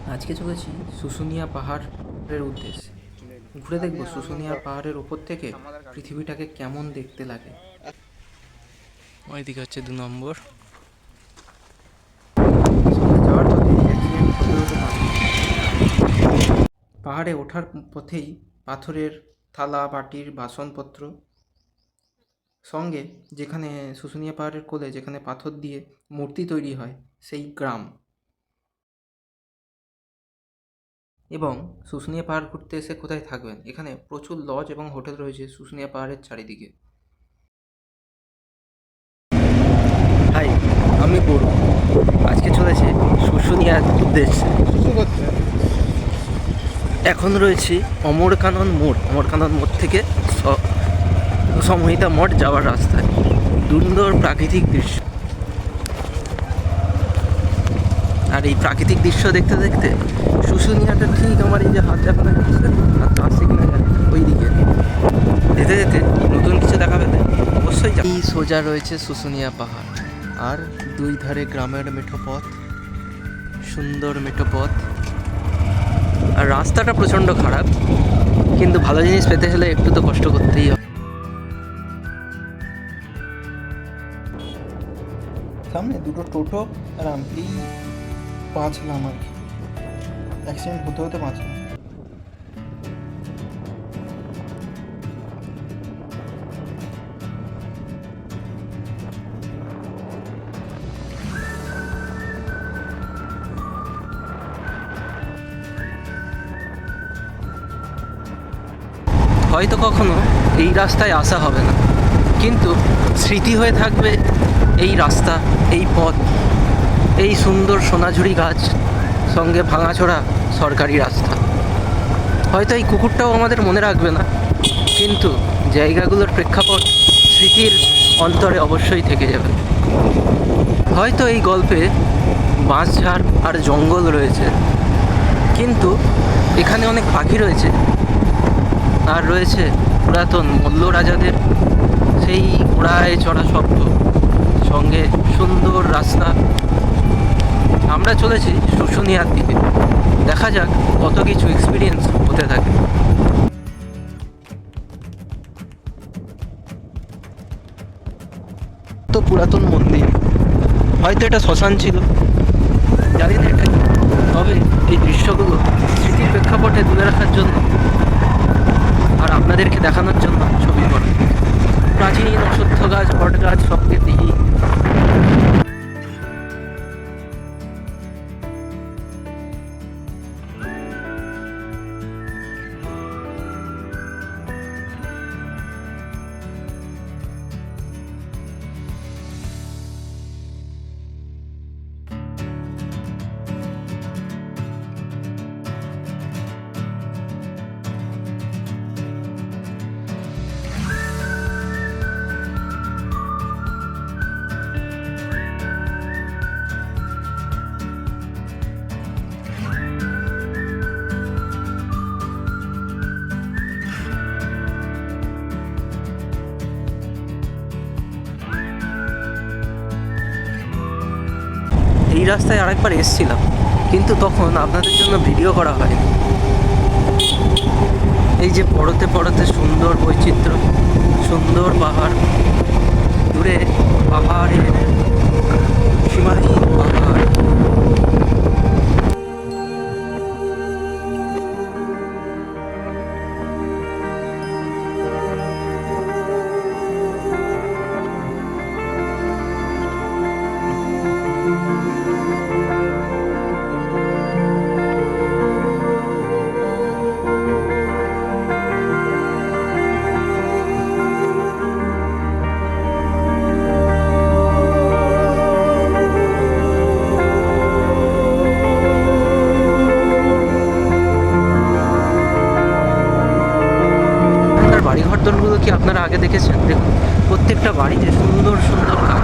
আজকে চলেছি শুশুনিয়া পাহাড়ের উদ্দেশ্যে। ঘুরে দেখব শুশুনিয়া পাহাড়ের ওপর থেকে পৃথিবীটাকে কেমন দেখতে লাগে। ওইদিকে হচ্ছে 2 নম্বর। সঙ্গে যাওয়ার পথে অ্যাক্সিডেন্ট হতে হতে পারে। পাহাড়ে ওঠার পথেই পাথরের থালা বাটির বাসনপত্র, সঙ্গে যেখানে শুশুনিয়া পাহাড়ের কোলে যেখানে পাথর দিয়ে মূর্তি তৈরি হয় সেই গ্রাম। এবং শুশুনিয়া পাহাড় ঘুরতে এসে কোথায় থাকবেন, এখানে প্রচুর লজ এবং হোটেল রয়েছে শুশুনিয়া পাহাড়ের চারিদিকে। হাই, আমি পড়ু। আজকে চলেছে শুশুনিয়ার উদ্দেশ্যে। এখন রয়েছি অমরকানন মোড় থেকে সমহিতা মঠ যাওয়ার রাস্তায়। সুন্দর প্রাকৃতিক দৃশ্য, আর এই প্রাকৃতিক দৃশ্য দেখতে দেখতে শুশুনিয়াটা ঠিক আমার এই যে হাত দেখানো যাচ্ছে, হাত আসছে কিনা জানি, ওই দিকে যেতে যেতে নতুন কিছু দেখা পেলে অবশ্যই এই সোজা রয়েছে শুশুনিয়া পাহাড়, আর দুই ধারে গ্রামের মেঠো পথ, সুন্দর মেঠো পথ। আর রাস্তাটা প্রচণ্ড খারাপ, কিন্তু ভালো জিনিস পেতে হলে একটু তো কষ্ট করতেই হবে। সামনে দুটো টোটো আর এই বাঁচলাম আর কি, অ্যাক্সিডেন্ট হতে হতে বাঁচলাম। হয়তো কখনো এই রাস্তায় আসা হবে না, কিন্তু স্মৃতি হয়ে থাকবে এই রাস্তা, এই পথ, এই সুন্দর সোনাঝুরি গাছ, সঙ্গে ভাঙাচোরা সরকারি রাস্তা। হয়তো এই কুকুরটাও আমাদের মনে রাখবে না, কিন্তু জায়গাগুলোর প্রেক্ষাপট স্মৃতির অন্তরে অবশ্যই থেকে যাবে। হয়তো এই গল্পে বাঁশঝাড় আর জঙ্গল রয়েছে, কিন্তু এখানে অনেক পাখি রয়েছে, আর রয়েছে পুরাতন মল্ল রাজাদের সেই ঘোড়ায় চড়া শব্দ, সঙ্গে সুন্দর রাস্তা। আমরা চলেছি শুশুনিয়ার দিকে, দেখা যাক কত কিছু এক্সপিরিয়েন্স হতে থাকে। তো পুরাতন মন্দির, হয়তো এটা শ্মশান ছিল, জানি না এটা, তবে এই দৃশ্যগুলো স্মৃতির প্রেক্ষাপটে তুলে রাখার জন্য আর আপনাদেরকে দেখানোর জন্য ছবি করা। প্রাচীন অশ্বত্থ গাছ, বট গাছ, সবকে দেখি। এই রাস্তায় আরেকবার এসেছিলাম, কিন্তু তখন আপনাদের জন্য ভিডিও করা হয়নি। এই যে পড়তে পড়তে সুন্দর বৈচিত্র্য, সুন্দর পাহাড়, দূরে পাহাড়ের সীমাহীন পাহাড়। বাড়িঘরদোরগুলো কি আপনারা আগে দেখেছেন? দেখুন, প্রত্যেকটা বাড়িতে সুন্দর সুন্দর গাছ।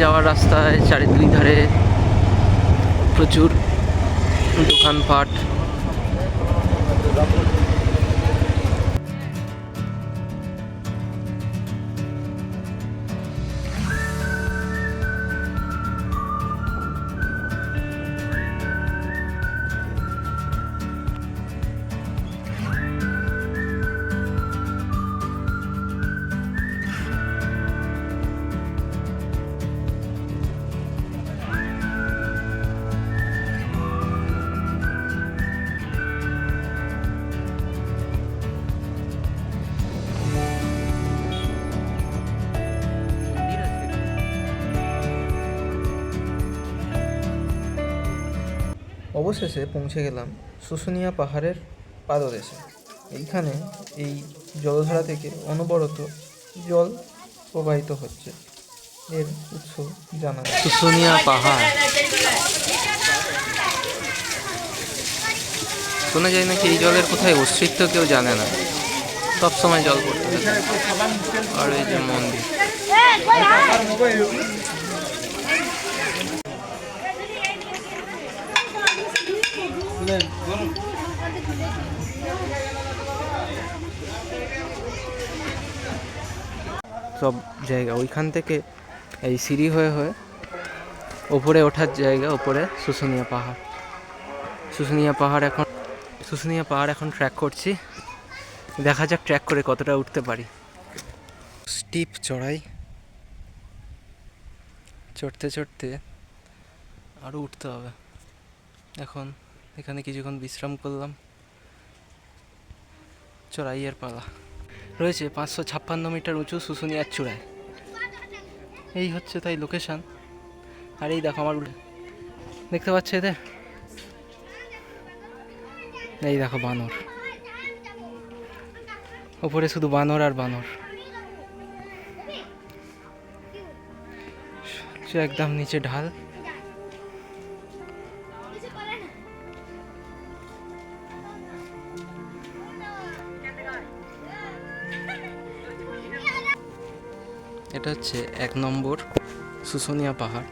যাওয়ার রাস্তায় দুই ধারে প্রচুর দোকানপাট। অবশেষে পৌঁছে গেলাম শুশুনিয়া পাহাড়ের পাদদেশে। এইখানে এই জলধারা থেকে অনবরত জল প্রবাহিত হচ্ছে, এর উৎস জানা যায়। শুশুনিয়া পাহাড় শোনা যায় নাকি এই জলের কোথায় অস্তিত্ব কেউ জানে না, সবসময় জল পড়তে থাকে। আর এই যে মন্দির, সব জায়গা ওইখান থেকে এই সিঁড়ি হয়ে হয়ে ওপরে ওঠার জায়গা, ওপরে শুশুনিয়া পাহাড়। শুশুনিয়া পাহাড় এখন ট্র্যাক করছি, দেখা যাক ট্র্যাক করে কতটা উঠতে পারি। স্টিপ চড়াই, চড়তে চড়তে আরও উঠতে হবে। এখন এখানে কিছুক্ষণ বিশ্রাম করলাম, চড়াইয়ের পালা। রয়েছে 556 মিটার উঁচু শুশুনিয়ার চূড়ায়। এই হচ্ছে তাই লোকেশান। আর এই দেখো আমার দেখতে পাচ্ছে এদের, এই দেখো বানর, ওপরে শুধু বানর আর বানর। একদম নিচে ঢাল। এটা হচ্ছে 1 নম্বর শুশুনিয়া পাহাড়,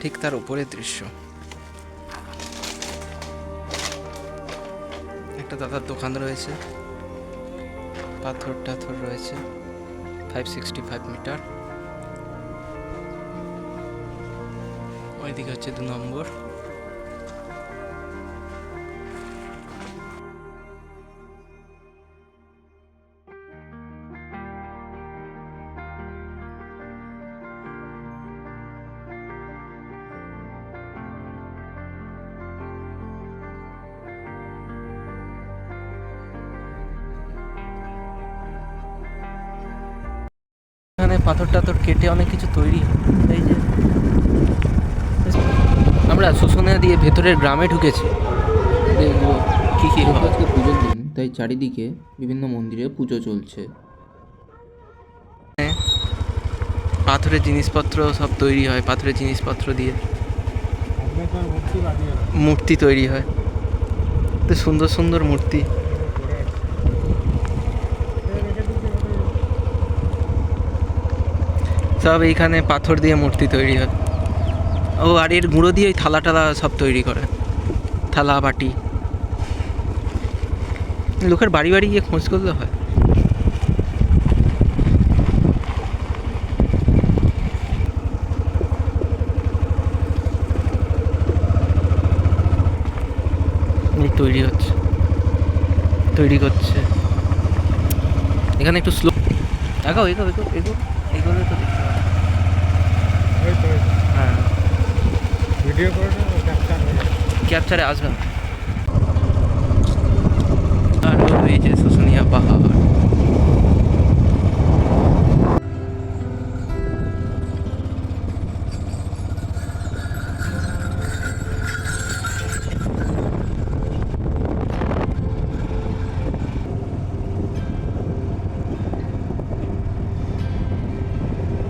ঠিক তার উপরের দৃশ্য। একটা দাদার দোকান রয়েছে, পাথর টাথর রয়েছে। 565 মিটার। ওইদিকে হচ্ছে 2 নম্বর। এখানে পাথর টাথর কেটে অনেক কিছু তৈরি হয়। এই যে আমরা শুশুনিয়া দিয়ে ভেতরের গ্রামে ঢুকেছি, দেখবো কি কি হয়। আজকে পুজোর দিন, তাই চারিদিকে বিভিন্ন মন্দিরে পুজো চলছে। পাথরের জিনিসপত্র সব তৈরি হয়, পাথরের জিনিসপত্র দিয়ে মূর্তি তৈরি হয়। সুন্দর সুন্দর মূর্তি। সব এইখানে পাথর দিয়ে মূর্তি তৈরি হয়। ও আর এর গুঁড়ো দিয়ে ওই থালা টালা সব তৈরি করে, থালা বাটি। লোকের বাড়ি বাড়ি গিয়ে খোঁজ করলে হয়। তৈরি করছে এখানে একটু স্লো। এগো এগোলে তো দেখতে পাবে। হ্যাঁ, ভিডিও করে ক্যাপচারে আসবে না। আর এই যে শুশুনিয়া পাহাড়।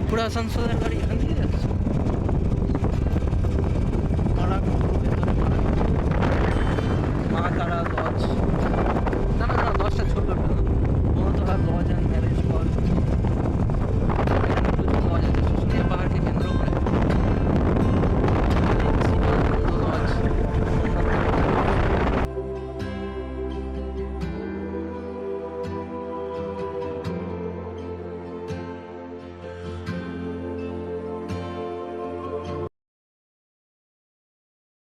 পুরো আসানসোলের গাড়ি।